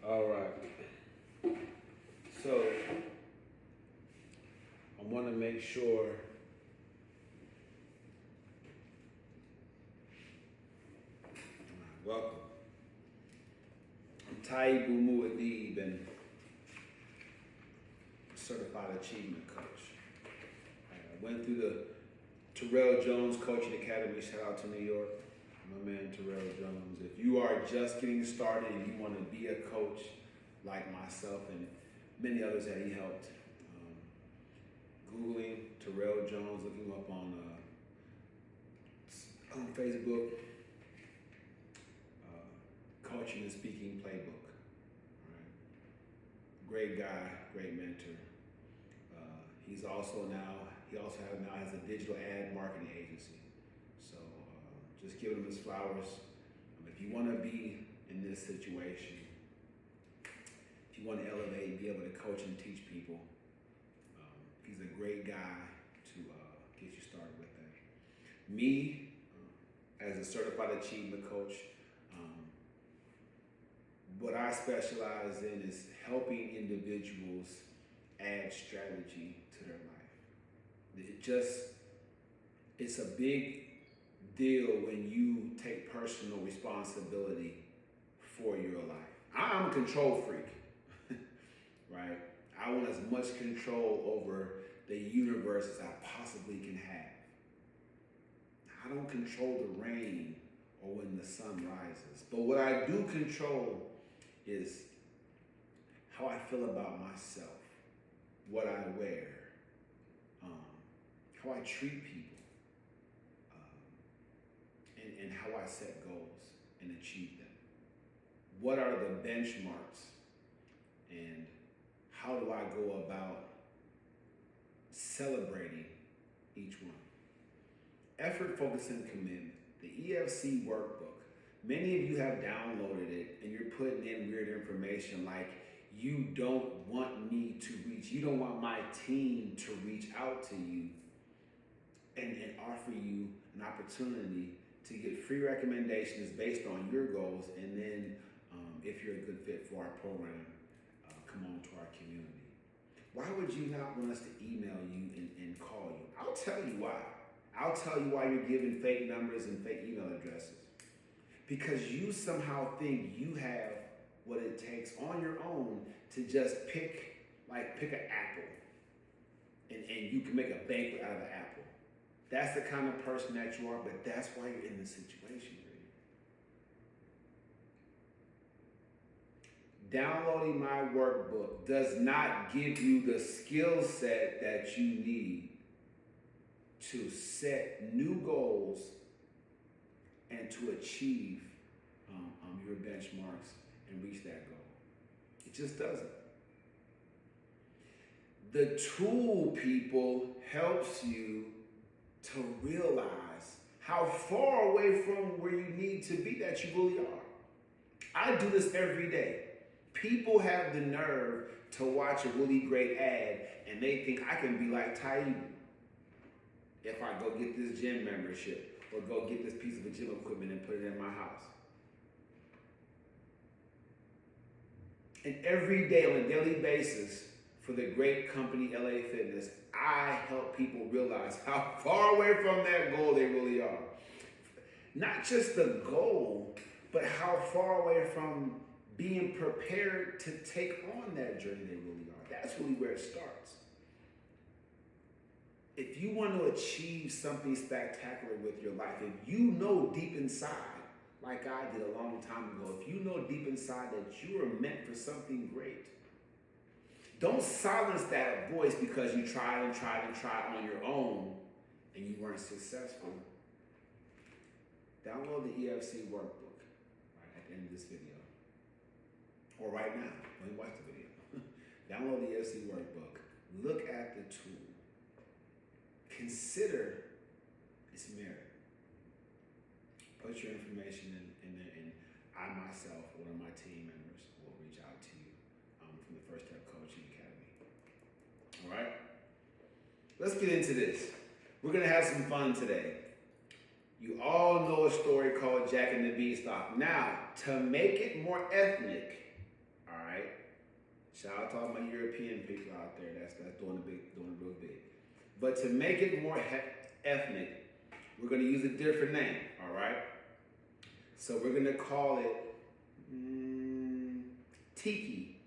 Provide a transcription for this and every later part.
All right. So I want to make sure. Welcome. I'm Taibu Muad'Dib and Certified Achievement Coach. I went through the Terrell Jones Coaching Academy. Shout out to New York. My man Terrell Jones. If you are just getting started and you want to be a coach like myself and many others that he helped, Googling Terrell Jones, looking him up on Facebook, Coaching and Speaking Playbook. All right. Great guy, great mentor. He also has a digital ad marketing agency. So just giving him his flowers. If you want to be in this situation, if you want to elevate, be able to coach and teach people, he's a great guy to get you started with that. Me, as a certified achievement coach, what I specialize in is helping individuals add strategy to their life. It's a big deal when you take personal responsibility for your life. I'm a control freak, right? I want as much control over the universe as I possibly can have. I don't control the rain or when the sun rises, but what I do control is how I feel about myself, what I wear, how I treat people, and how I set goals and achieve them. What are the benchmarks and how do I go about celebrating each one? Effort, focus, and commitment. The EFC workbook. Many of you have downloaded it and you're putting in weird information like you don't want me to reach, you don't want my team to reach out to you and offer you an opportunity to get free recommendations based on your goals, and then if you're a good fit for our program, come on to our community. Why would you not want us to email you and call you? I'll tell you why. I'll tell you why you're giving fake numbers and fake email addresses. Because you somehow think you have what it takes on your own to just pick an apple and you can make a banquet out of the apple. That's the kind of person that you are, but that's why you're in this situation you're in. Downloading my workbook does not give you the skill set that you need to set new goals and to achieve your benchmarks and reach that goal. It just doesn't. The tool, people, helps you to realize how far away from where you need to be that you really are. I do this every day. People have the nerve to watch a really great ad and they think I can be like Taibu if I go get this gym membership or go get this piece of gym equipment and put it in my house. And every day, on a daily basis, for the great company LA Fitness, I help people realize how far away from that goal they really are. Not just the goal, but how far away from being prepared to take on that journey they really are. That's really where it starts. If you want to achieve something spectacular with your life, if you know deep inside, like I did a long time ago, if you know deep inside that you are meant for something great, don't silence that voice because you tried and tried and tried on your own and you weren't successful. Download the EFC workbook right at the end of this video. Or right now, when you watch the video. Download the EFC workbook. Look at the tool. Consider its merit. Put your information in there, and I myself, one of my team members, will reach out to you from the First Step Coaching Academy. All right? Let's get into this. We're going to have some fun today. You all know a story called Jack and the Beanstalk. Now, to make it more ethnic, all Shout out to all my European people out there. That's doing it real big. But to make it more ethnic, we're going to use a different name. All right. So we're going to call it Tiki.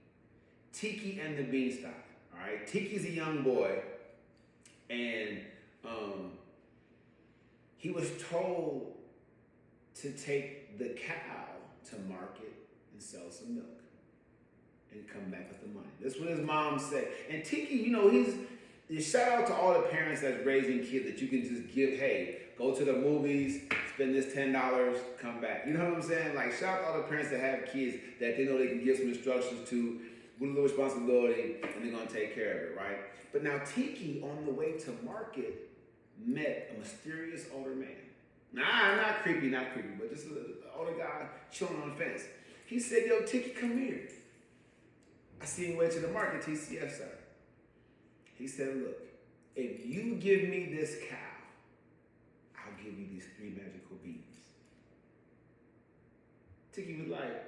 Tiki and the Beanstalk. All right. Tiki's a young boy, and he was told to take the cow to market and sell some milk and come back with the money. That's what his mom said. And Tiki, he's shout out to all the parents that's raising kids that you can just give, hey, go to the movies, spend this $10, come back. You know what I'm saying? Like, shout out to all the parents that have kids that they know they can give some instructions to with a little responsibility, and they're gonna take care of it, right? But now Tiki, on the way to market, met a mysterious older man. Nah, not creepy, but just an older guy chilling on the fence. He said, yo, Tiki, come here. I see you way to the market, TCF, sir. He said, look, if you give me this cow, I'll give you these 3 magical beans. Tiki was like,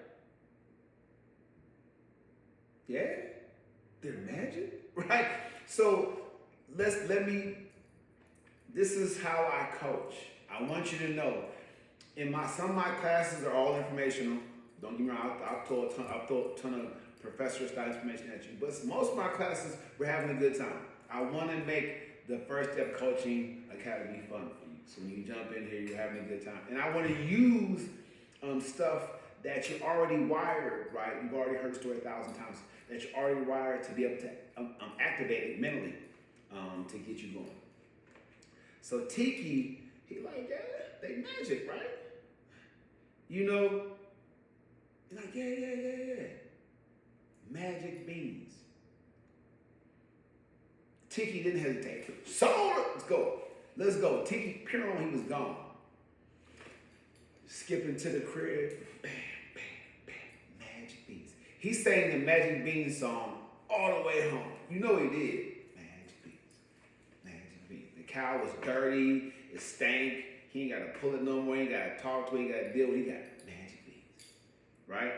yeah, they're magic, right? So this is how I coach. I want you to know, some of my classes are all informational. Don't get me wrong, I'll throw a ton of professor style information at you. But most of my classes, we're having a good time. I want to make the First Step Coaching Academy fun for you. So when you jump in here, you're having a good time. And I want to use stuff that you're already wired, right? You've already heard the story 1,000 times. That you're already wired to be able to activate it mentally to get you going. So Tiki, he like, yeah, they magic, right? He's like, yeah. Magic beans. Tiki didn't hesitate. So let's go. Tiki, Piron, he was gone. Skipping to the crib, bam, bam, bam, magic beans. He sang the Magic Beans song all the way home. You know he did. Magic beans. The cow was dirty, it stank. He ain't got to pull it no more. He ain't got to talk to it. He got to deal with it. He got magic beans, right?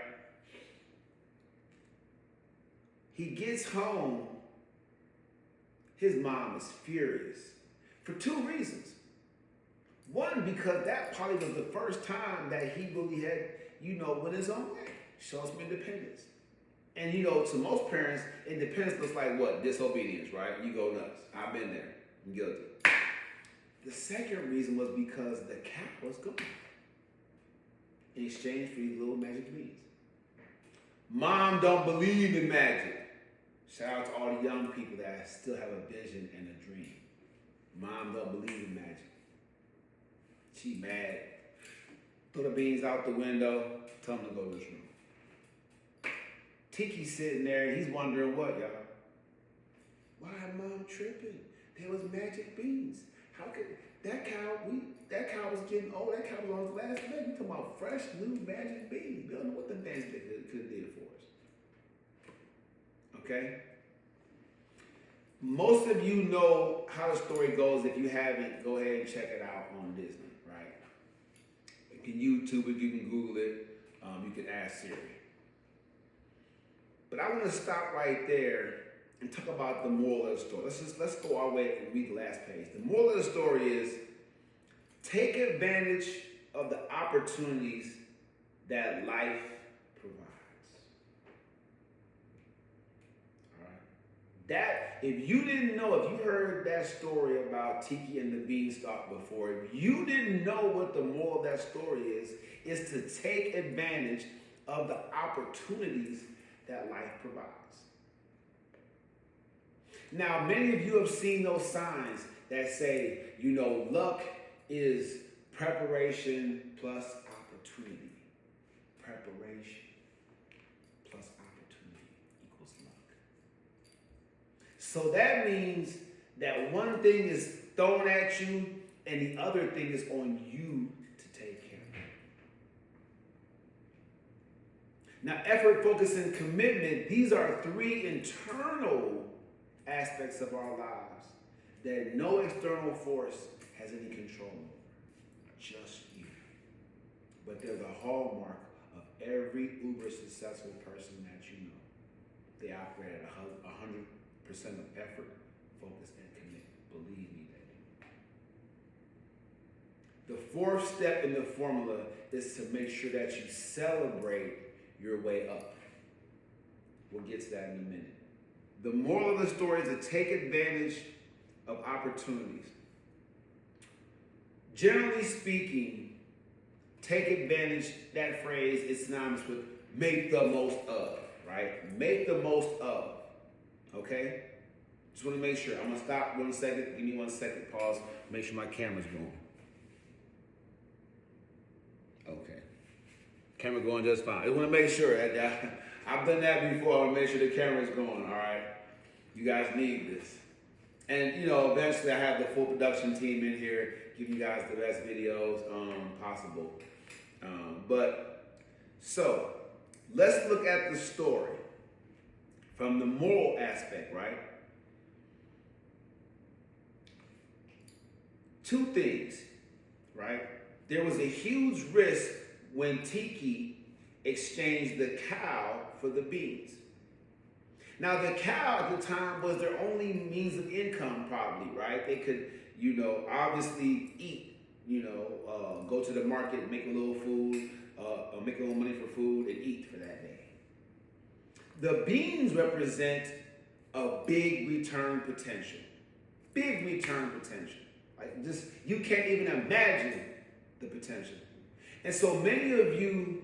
He gets home. His mom is furious for 2 reasons. One, because that probably was the first time that he really had, went his own way. Show some independence. And, to most parents, independence looks like what? Disobedience, right? You go nuts. I've been there. I'm guilty. The second reason was because the cat was gone in exchange for these little magic beans. Mom don't believe in magic. Shout out to all the young people that still have a vision and a dream. Mom don't believe in magic. She mad. Throw the beans out the window. Tell him to go to his room. Tiki's sitting there and he's wondering what, y'all? Why mom tripping? There was magic beans. How could that cow was getting old. That cow was on his last leg. We talking about fresh, new magic beans. We don't know what the magic could have did for us. Okay? Most of you know how the story goes. If you haven't, go ahead and check it out on Disney, right? You can YouTube it, you can Google it, you can ask Siri. But I want to stop right there and talk about the moral of the story. Let's go all the way and read the last page. The moral of the story is take advantage of the opportunities that life provides. That, if you didn't know, if you heard that story about Tiki and the Beanstalk before, if you didn't know what the moral of that story is to take advantage of the opportunities that life provides. Now, many of you have seen those signs that say, luck is preparation plus opportunity. Preparation plus opportunity equals luck. So that means that one thing is thrown at you and the other thing is on you to take care of. Now, effort, focus, and commitment, these are 3 internal aspects of our lives that no external force has any control over. Just you. But they're the hallmark of every uber successful person that you know. they operate at 100% of effort, focus, and commitment. Believe me, they do. The fourth step in the formula is to make sure that you celebrate your way up. We'll get to that in a minute. The moral of the story is to take advantage of opportunities. Generally speaking, take advantage, that phrase is synonymous with make the most of, right? Make the most of, okay? Just want to make sure. I'm going to stop 1 second. Give me 1 second. Pause. Make sure my camera's going. Okay. Camera going just fine. I want to make sure. I've done that before. I want to make sure the camera's going, all right? You guys need this. And, eventually I have the full production team in here, giving you guys the best videos possible. So let's look at the story from the moral aspect, right? Two things, right? There was a huge risk when Tiki exchanged the cow for the beans. Now, the cow at the time was their only means of income, probably, right? They could, obviously eat, go to the market, make a little food, make a little money for food, and eat for that day. The beans represent a big return potential. Big return potential. Like, just, you can't even imagine the potential. And so many of you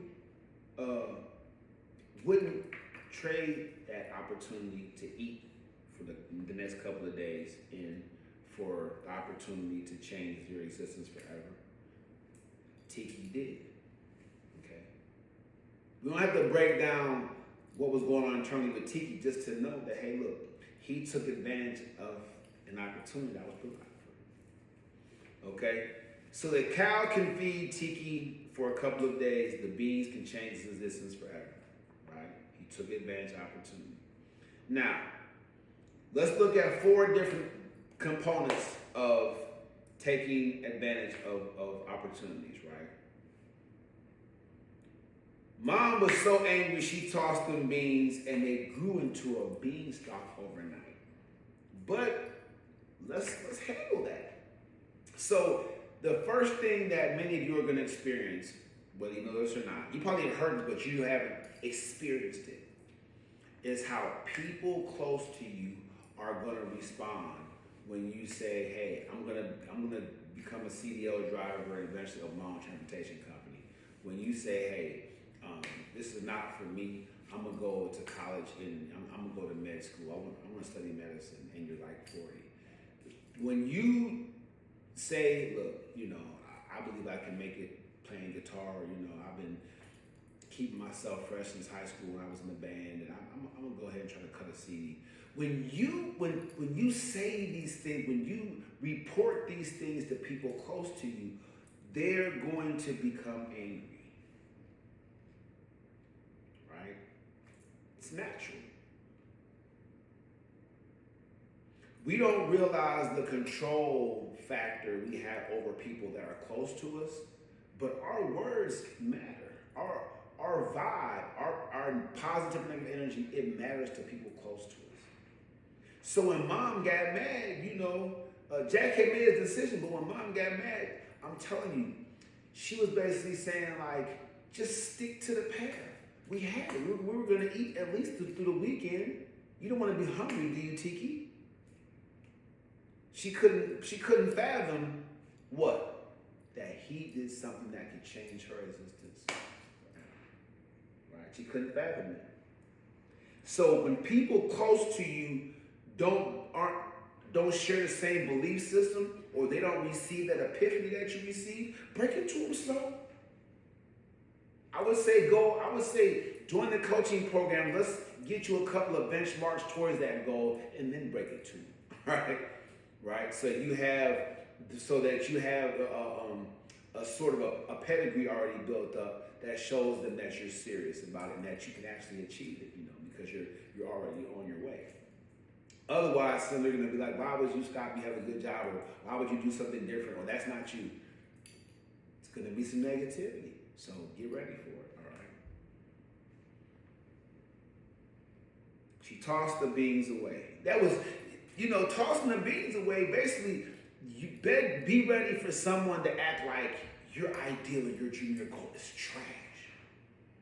wouldn't trade that opportunity to eat for the next couple of days and for the opportunity to change your existence forever. Tiki did. Okay? We don't have to break down what was going on internally with Tiki just to know that, hey, look, he took advantage of an opportunity that was provided for him. Okay? So the cow can feed Tiki for a couple of days. The beans can change his existence forever. Right? He took advantage of opportunity. Now, let's look at 4 different components of taking advantage of opportunities, right? Mom was so angry she tossed them beans and they grew into a beanstalk overnight. But let's handle that. So the first thing that many of you are going to experience, whether you know this or not, you probably have heard it, but you haven't experienced it, is how people close to you are going to respond when you say, hey, I'm gonna become a CDL driver and eventually own my own transportation company. When you say, hey, this is not for me, I'm gonna go to college and I'm gonna go to med school. I want to study medicine, and you're like 40. When you say, look, I believe I can make it playing guitar. I've been keeping myself fresh since high school when I was in the band, and I'm gonna go ahead and try to cut a CD. When you say these things, when you report these things to people close to you, they're going to become angry. Right? It's natural. We don't realize the control factor we have over people that are close to us, but our words matter. Our vibe, our positive and negative energy, it matters to people close to us. So when Mom got mad, Jack had made his decision, but when Mom got mad, I'm telling you, she was basically saying, like, just stick to the path. We had it. We were going to eat at least through the weekend. You don't want to be hungry, do you, Tiki? She couldn't fathom what? That he did something that could change her existence. Right? She couldn't fathom that. So when people close to you don't share the same belief system, or they don't receive that epiphany that you receive, break it to them slow. I would say join the coaching program. Let's get you a couple of benchmarks towards that goal, and then break it to them. Right? So that you have a sort of a pedigree already built up that shows them that you're serious about it and that you can actually achieve it, because you're already on your way. Otherwise, then they're going to be like, why would you stop? You have a good job, or why would you do something different, or that's not you. It's going to be some negativity. So get ready for it, all right? She tossed the beans away. That was, tossing the beans away, basically, you better be ready for someone to act like your ideal or your dream, your goal is trash.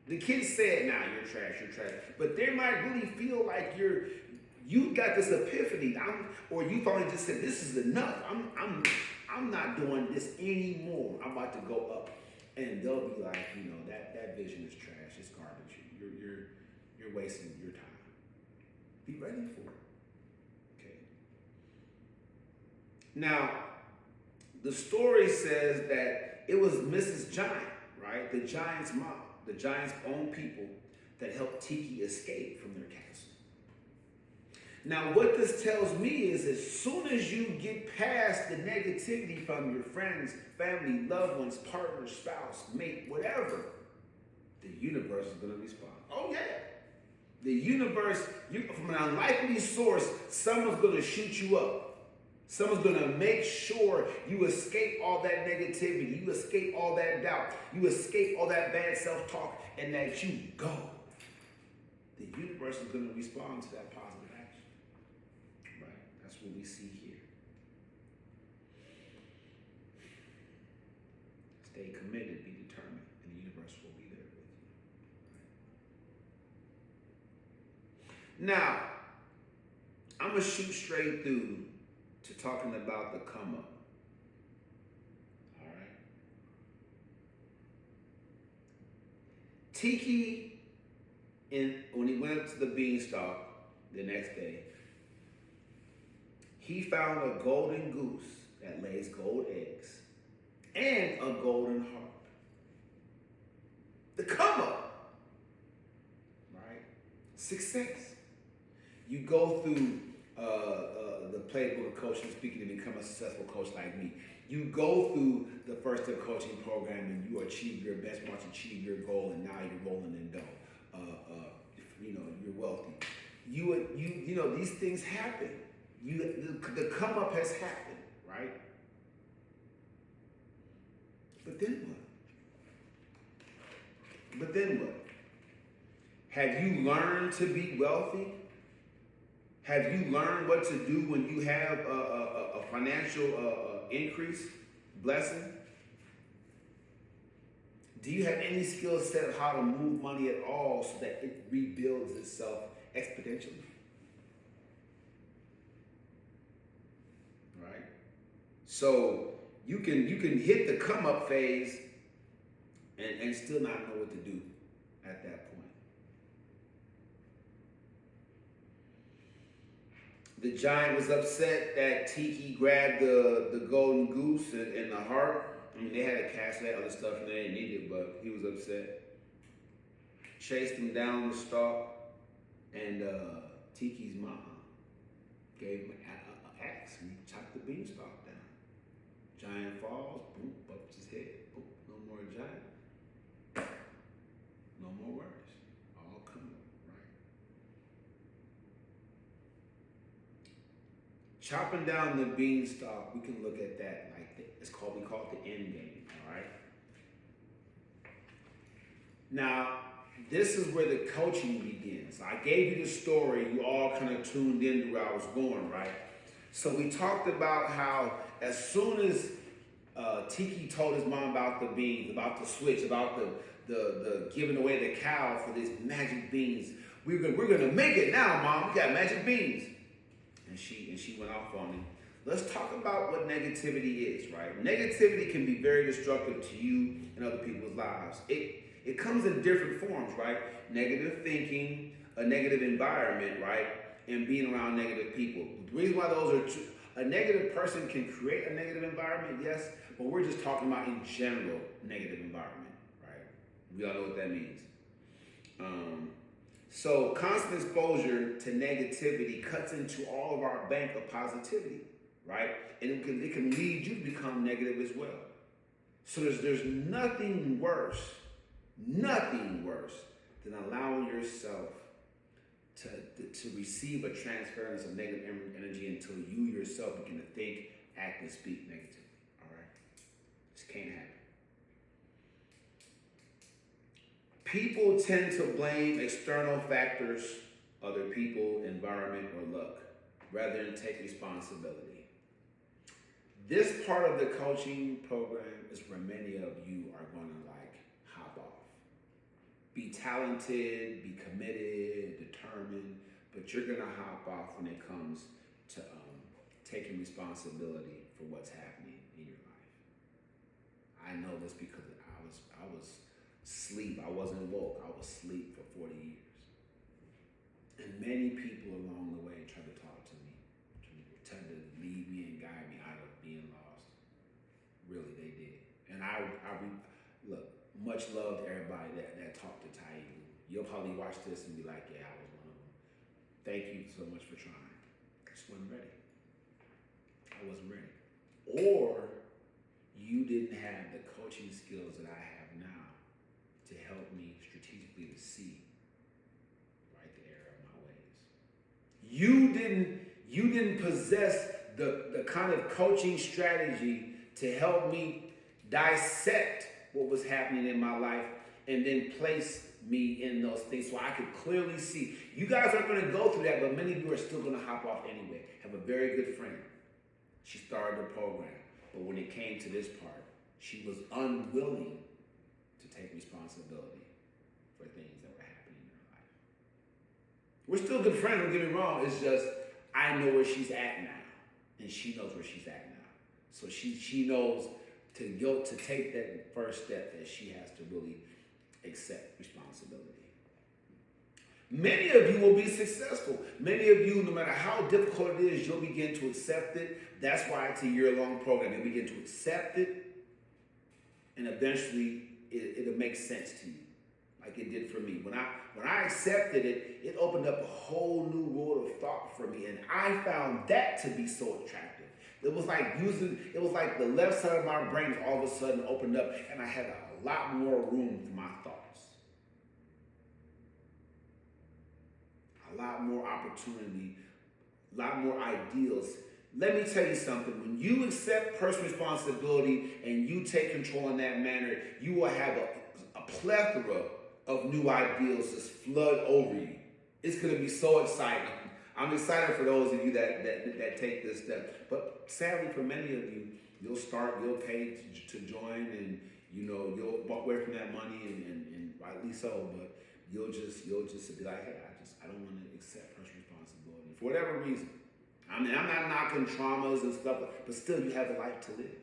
The kids said, nah, you're trash, you're trash. But they might really feel like you got this epiphany, or you finally just said, this is enough. I'm not doing this anymore. I'm about to go up. And they'll be like, that vision is trash, it's garbage. You're wasting your time. Be ready for it. Okay. Now, the story says that it was Mrs. Giant, right? The Giant's mom, the Giant's own people that helped Tiki escape from their castle. Now, what this tells me is as soon as you get past the negativity from your friends, family, loved ones, partner, spouse, mate, whatever, the universe is going to respond. Oh, yeah. The universe, from an unlikely source, someone's going to shoot you up. Someone's going to make sure you escape all that negativity, you escape all that doubt, you escape all that bad self-talk, and that you go. The universe is going to respond to that positive action. Right? That's what we see here. Stay committed, be determined, and the universe will be there with you. Right? Now, I'm going to shoot straight through to talking about the come up. All right. Tiki, when he went up to the beanstalk the next day, he found a golden goose that lays gold eggs and a golden harp. The come up. Right? Success. You go through the playbook of coaching, speaking to become a successful coach like me. You go through the first step coaching program and you achieve your benchmarks, achieve your goal, and now you're rolling in dough. You're wealthy. These things happen. The come up has happened, right? But then what? Have you learned to be wealthy? Have you learned what to do when you have a financial increase, blessing? Do you have any skill set of how to move money at all so that it rebuilds itself exponentially? Right? So you can hit the come up phase and still not know what to do at that point. The giant was upset that Tiki grabbed the golden goose and the harp. I mean, they had a castle, other stuff, and they didn't need it, but he was upset. Chased him down the stalk, and Tiki's mom gave him an axe and he chopped the beanstalk down. Giant falls, boom, bumps his head. Boom, no more giant. No more worries. All coming, right? Chopping down the beanstalk, we can look at that like we call it the end game, all right? Now, this is where the coaching begins. I gave you the story, you all kind of tuned in to where I was going, right? So we talked about how as soon as Tiki told his mom about the beans, about the switch, about the giving away the cow for these magic beans, we're gonna make it now, Mom. We got magic beans. And she went off on him. Let's talk about what negativity is, right? Negativity can be very destructive to you and other people's lives. It comes in different forms, right? Negative thinking, a negative environment, right? And being around negative people. The reason why those are two, a negative person can create a negative environment, yes, but we're just talking about in general negative environment, right? We all know what that means. So constant exposure to negativity cuts into all of our bank of positivity, right? And it can lead you to become negative as well. So there's nothing worse than allowing yourself to receive a transference of negative energy until you yourself begin to think, act, and speak negatively. All right? This can't happen. People tend to blame external factors other people, environment, or luck, rather than take responsibility. This part of the coaching program is where many of you are going to hop off. Be talented, be committed, determined, but you're going to hop off when it comes to taking responsibility for what's happening in your life. I know this because I was asleep. I wasn't woke. I was asleep for 40 years. And many people along the way tried to talk to me, tried to lead me and guide me out of being lost. Really, they did. And look, much love to everybody that talked to Taïbu. You'll probably watch this and be like, yeah, I was one of them. Thank you so much for trying. I just wasn't ready. I wasn't ready. Or you didn't have the coaching skills that I have now to help me strategically to see right the error of my ways. You didn't possess the kind of coaching strategy to help me dissect what was happening in my life and then place me in those things so I could clearly see. You guys aren't going to go through that, but many of you are still going to hop off anyway. Have a very good friend. She started the program, but when it came to this part, she was unwilling to take responsibility for things that were happening in her life. We're still good friends, don't get me wrong. It's just, I know where she's at now, and she knows where she's at now. So she knows to take that first step that she has to really accept responsibility. Many of you will be successful. Many of you, no matter how difficult it is, you'll begin to accept it. That's why it's a year-long program. You begin to accept it, and eventually it'll make sense to you, like it did for me. When I accepted it, it opened up a whole new world of thought for me, and I found that to be so attractive. It was like the left side of my brain all of a sudden opened up, and I had a lot more room for my thoughts. A lot more opportunity, a lot more ideals. Let me tell you something. When you accept personal responsibility and you take control in that manner, you will have a plethora of new ideals just flood over you. It's going to be so exciting. I'm excited for those of you that take this step. But sadly, for many of you, you'll pay to join, and you'll walk away from that money, and rightly so. But you'll just be like, hey, I don't want to accept personal responsibility for whatever reason. I mean, I'm not knocking traumas and stuff, but still, you have a life to live.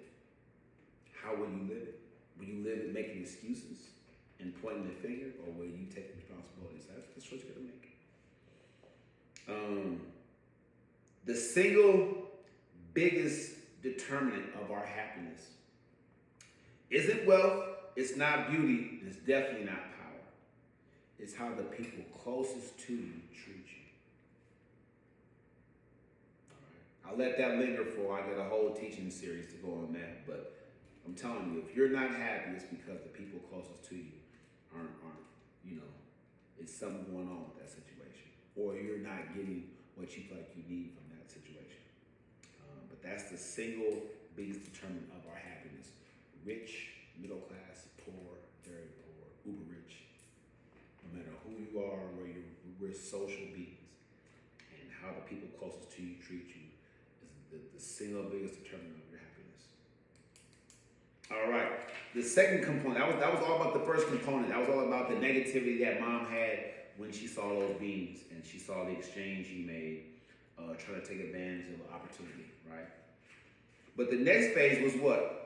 How will you live it? Will you live it making excuses and pointing the finger, or will you take responsibilities? That's the choice you're gonna make. The single biggest determinant of our happiness isn't wealth, it's not beauty, and it's definitely not power. It's how the people closest to you treat you. All right. I'll let that linger for, I got a whole teaching series to go on that, but I'm telling you, if you're not happy, it's because the people closest to you aren't, it's something going on with that situation. Or you're not getting what you feel like you need from that situation. But that's the single biggest determinant of our happiness. Rich, middle class, poor, very poor, uber rich. No matter who you are, we're social beings. And how the people closest to you treat you is the single biggest determinant of your happiness. All right, the second component, that was all about the first component. That was all about the negativity that mom had when she saw those beans and she saw the exchange he made, trying to take advantage of the opportunity, right? But the next phase was what?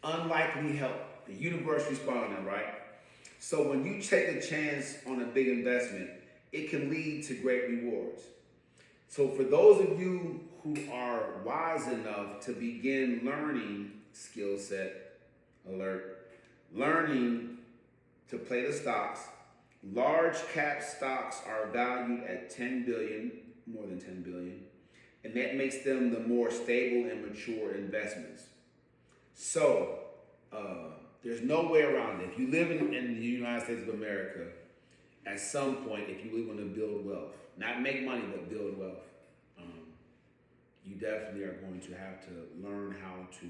Unlikely help. The universe responding, right? So when you take a chance on a big investment, it can lead to great rewards. So for those of you who are wise enough to begin learning skill set, learning to play the stocks, large cap stocks are valued at 10 billion, more than 10 billion, and that makes them the more stable and mature investments. So there's no way around it. If you live in the United States of America, at some point, if you really want to build wealth, not make money, but build wealth, you definitely are going to have to learn how to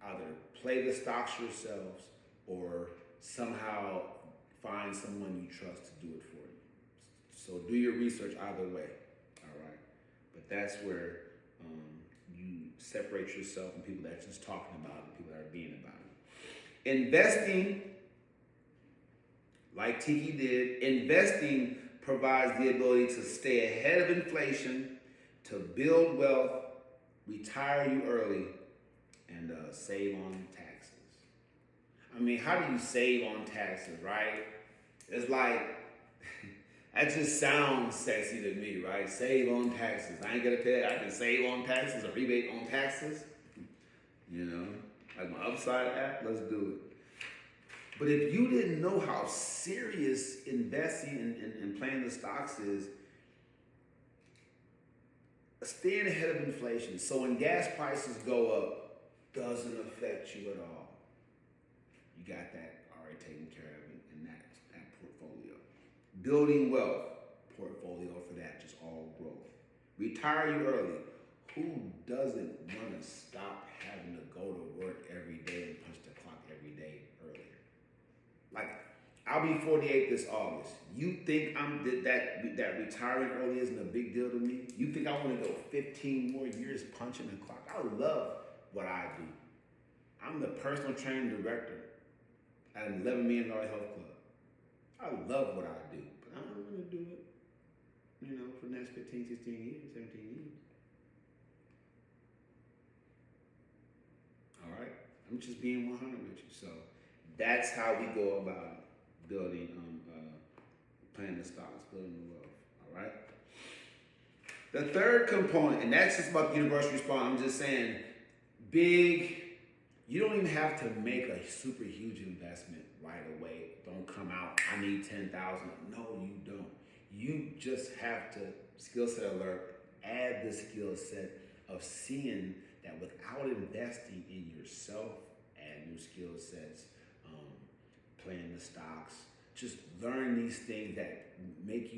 either play the stocks yourselves or somehow find someone you trust to do it for you. So do your research either way, all right? But that's where you separate yourself from people that are just talking about it, people that are being about it. Investing, like Tiki did, investing provides the ability to stay ahead of inflation, to build wealth, retire you early, and save on taxes. I mean, how do you save on taxes, right? It's like, that just sounds sexy to me, right? Save on taxes. I ain't gonna pay that. I can save on taxes or rebate on taxes. You know, like my Upside app, let's do it. But if you didn't know how serious investing and playing the stocks is, staying ahead of inflation, so when gas prices go up, doesn't affect you at all. You got that already taken care of in that portfolio. Building wealth, portfolio for that, just all growth. Retire you early. Who doesn't want to stop having to go to work every day and punch the clock every day earlier? Like, I'll be 48 this August. You think that retiring early isn't a big deal to me? You think I want to go 15 more years punching the clock? I love what I do. I'm the personal training director at an $11 million health club. I love what I do, but I don't want to do it, for the next 15, 16 years, 17 years. All right? I'm just being 100 with you. So that's how we go about building, playing the stocks, building the wealth. All right? The third component, and that's just about the universal response. I'm just saying, you don't even have to make a super huge investment right away. Don't come out, I need 10,000. No, you don't. You just have to, skill set alert, add the skill set of seeing that without investing in yourself, add new skill sets, playing the stocks, just learn these things that make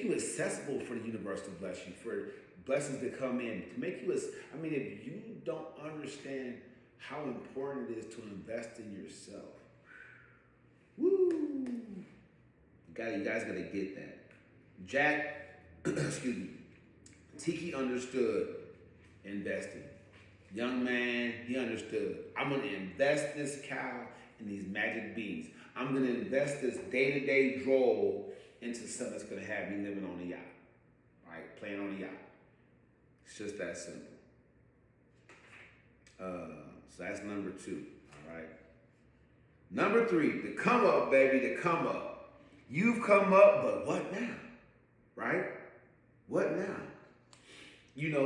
you accessible for the universe to bless you, for blessings to come in, to make you if you don't understand how important it is to invest in yourself, woo! You guys gotta get that. Jack, excuse me, Tiki understood investing. Young man, he understood. I'm gonna invest this cow in these magic beans. I'm gonna invest this day-to-day droll into something that's gonna have me living on a yacht, right? Playing on a yacht. It's just that simple. So that's number 2, all right? Number 3, the come up, baby, the come up. You've come up, but what now, right? What now?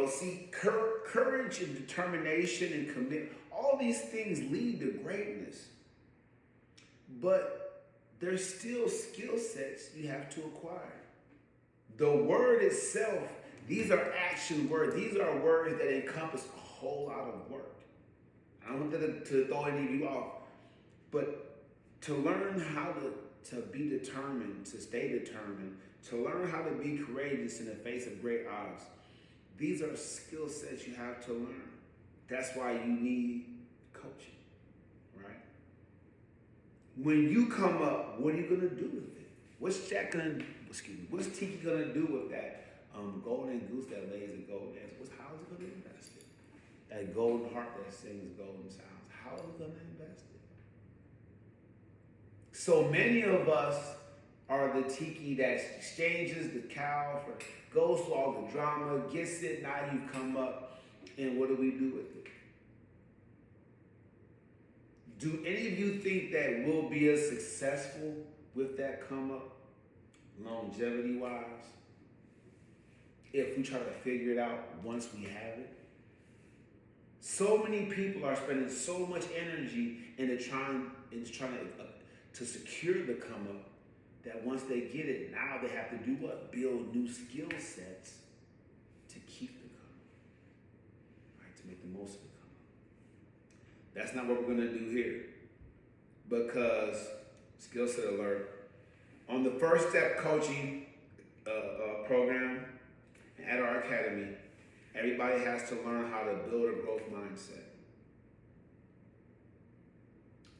See, courage and determination and commitment, all these things lead to greatness. But there's still skill sets you have to acquire. The word itself, these are action words. These are words that encompass a whole lot of work. I don't want to throw any of you off, but to learn how to be determined, to stay determined, to learn how to be courageous in the face of great odds, these are skill sets you have to learn. That's why you need coaching, right? When you come up, what are you gonna do with it? What's Tiki gonna do with that golden goose that lays a golden egg? How is he gonna invest it? That golden heart that sings golden sounds. How is he gonna invest it? So many of us are the Tiki that exchanges the cow goes through all the drama, gets it, now you've come up, and what do we do with it? Do any of you think that we'll be as successful with that come up, longevity-wise, if we try to figure it out once we have it? So many people are spending so much energy into trying to secure the come up, that once they get it, now they have to do what? Build new skill sets to keep the come up, right? To make the most of the come up. That's not what we're gonna do here, because skill set alert. On the First Step coaching program at our academy, everybody has to learn how to build a growth mindset.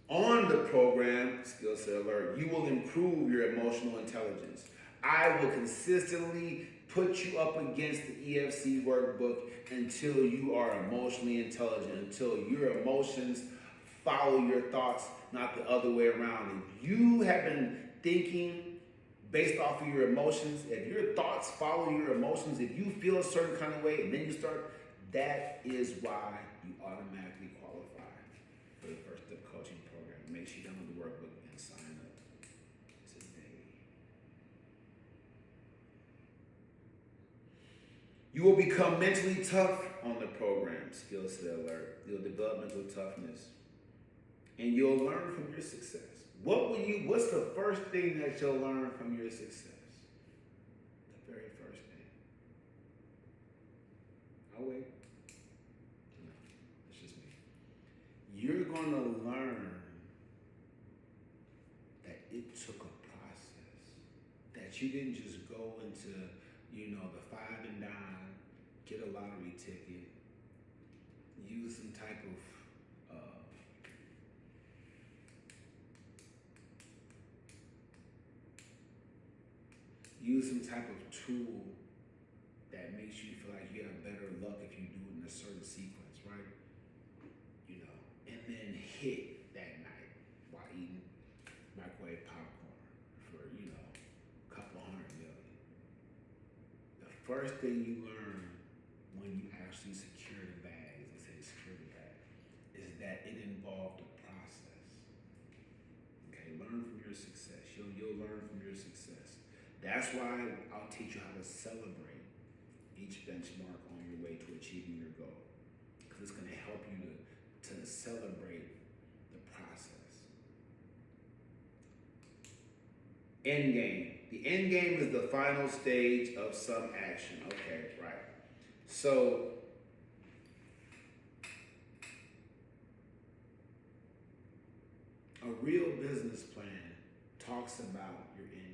On the program, Skill Set Alert, you will improve your emotional intelligence. I will consistently put you up against the EFC workbook until you are emotionally intelligent, until your emotions follow your thoughts, not the other way around. If you have been thinking based off of your emotions, if your thoughts follow your emotions, if you feel a certain kind of way and then you start, that is why you automatically qualify for the First Step Coaching Program. Make sure you download the workbook and sign up today. You will become mentally tough on the program, Skill Set Alert. You'll develop mental toughness. And you'll learn from your success. What's the first thing that you'll learn from your success? The very first thing. I'll wait. No, it's just me. You're gonna learn that it took a process. That you didn't just go into, the five and dime, get a lottery ticket, use some type of tool that makes you feel like you have better luck if you do it in a certain sequence, right? And then hit that night while eating microwave popcorn for, a couple $100 million. The first thing you learn when you actually secure the bag, as they say, secure the bag, is that it involved a process. Okay, learn from your success. You'll learn from your success. That's why I'll teach you how to celebrate each benchmark on your way to achieving your goal. Because it's going to help you to celebrate the process. End game. The end game is the final stage of some action. Okay, right. So, a real business plan talks about your end game.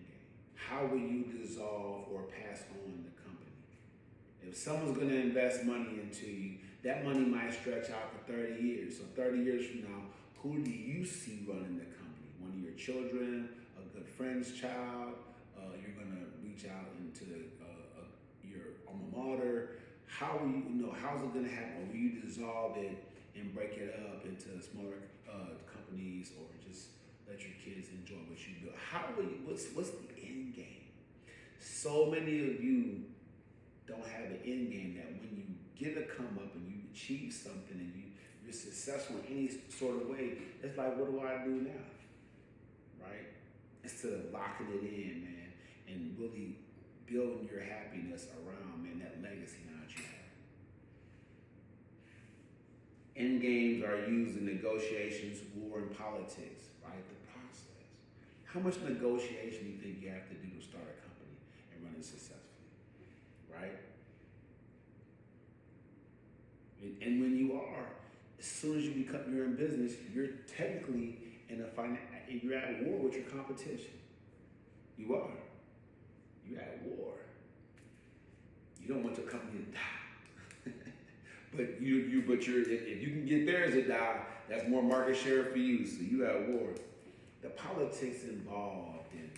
How will you dissolve or pass on the company? If someone's going to invest money into you, that money might stretch out for 30 years. So 30 years from now, who do you see running the company? One of your children, a good friend's child? You're going to reach out into your alma mater. How will how's it going to happen? Will you dissolve it and break it up into smaller companies, or just let your kids enjoy what you build? What's the end game? So many of you don't have an end game, that when you get a come up and you achieve something and you're successful in any sort of way, it's like, what do I do now? Right? Instead of locking it in, man, and really building your happiness around, man, that legacy now that you have. End games are used in negotiations, war, and politics, right? The process. How much negotiation do you think you have to do to start a company and run it successfully, right? And when you are, as soon as you're in business, you're technically you're at war with your competition. You are. You're at war. You don't want your company to die. But if you can get theirs to die, that's more market share for you. So you at war. The politics involved in,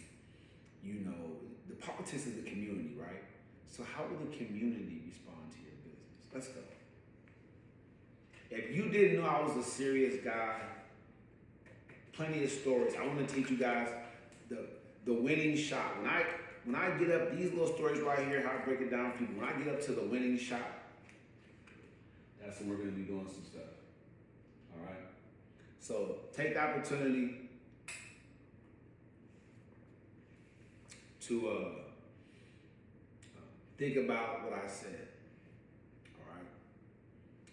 the politics is the community, right? So how will the community respond to your business? Let's go. If you didn't know I was a serious guy, plenty of stories. I want to teach you guys the winning shot. When I get up, these little stories right here, how I break it down for people. When I get up to the winning shot, that's when we're going to be doing some stuff. All right? So take the opportunity to think about what I said. All right?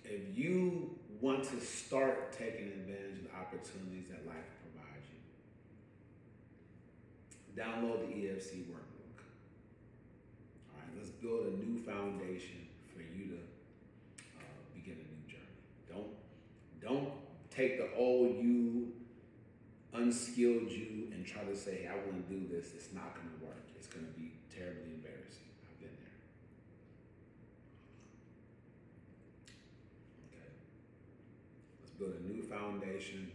If you want to start taking advantage of the opportunities that life provides you, download the EFC workbook. All right, let's build a new foundation for you to begin a new journey. Don't take the old you, unskilled you, and try to say, I want to do this. It's not going to work. It's going to be terribly embarrassing. I've been there. Okay. Let's build a new foundation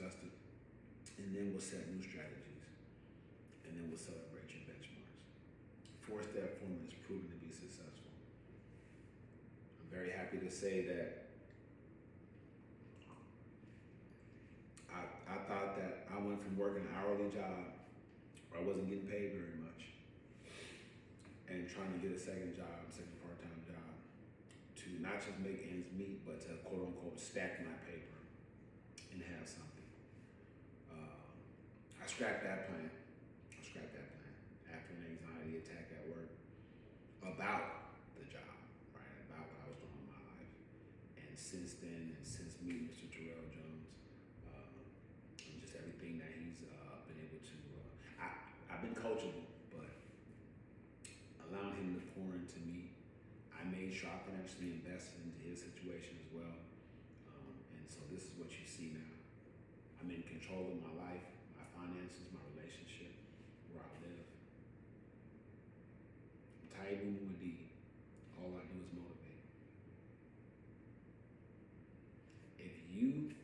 discuss it, and then we'll set new strategies, and then we'll celebrate your benchmarks. 4-step formula is proven to be successful. I'm very happy to say that I thought that I went from working an hourly job where I wasn't getting paid very much and trying to get a second part-time job, to not just make ends meet, but to quote unquote stack my paper and have something. I scrapped that plan. After an anxiety attack at work about the job, right? About what I was doing in my life. And since then, and since meeting Mr. Terrell Jones, and just everything that he's been able to, I've been coachable, but allowing him to pour into me, I made sure I financially invested into his situation as well. And so this is what you see now. I'm in control of my life, my finances, my relationship, where I live. Taibu Muadi, all I do is motivate. If you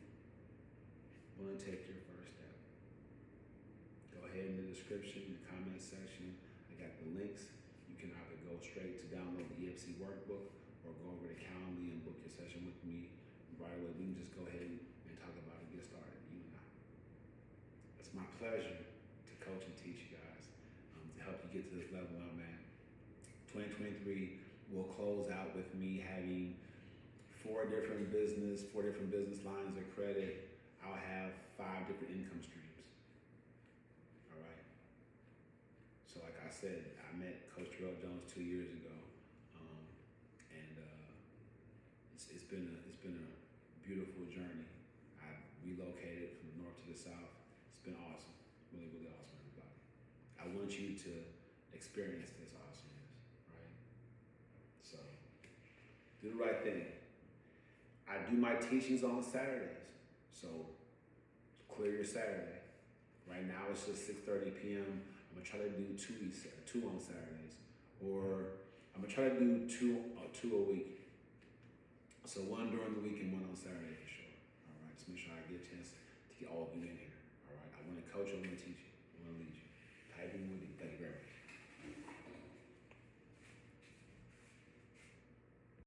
want to take your first step, go ahead in the description, the comment section. I got the links. You can either go straight to download the EFC workbook or go over to Calendly and book your session with me right away. We can just go ahead and talk about it, get started, you and I. It's my pleasure to coach and teach you guys, to help you get to this level I'm at. 2023 will close out with me having 4 different business lines of credit. I'll have 5 different income streams. All right. So like I said, I met Coach Terrell Jones 2 years ago, and it's been a beautiful journey. I relocated from the north to the south. It's been awesome, really, really awesome, everybody. I want you to experience this awesomeness, right? So do the right thing. I do my teachings on Saturdays, so clear your Saturday. Right now it's just 6:30 p.m. I'm gonna try to do two on Saturdays, or I'm gonna try to do two a week. So 1 during the week and 1 on Saturday for sure. All right, just make sure I get a chance to get all of you in here. All right, I want to coach, I want to teach you, I want to lead you. Thank you very much.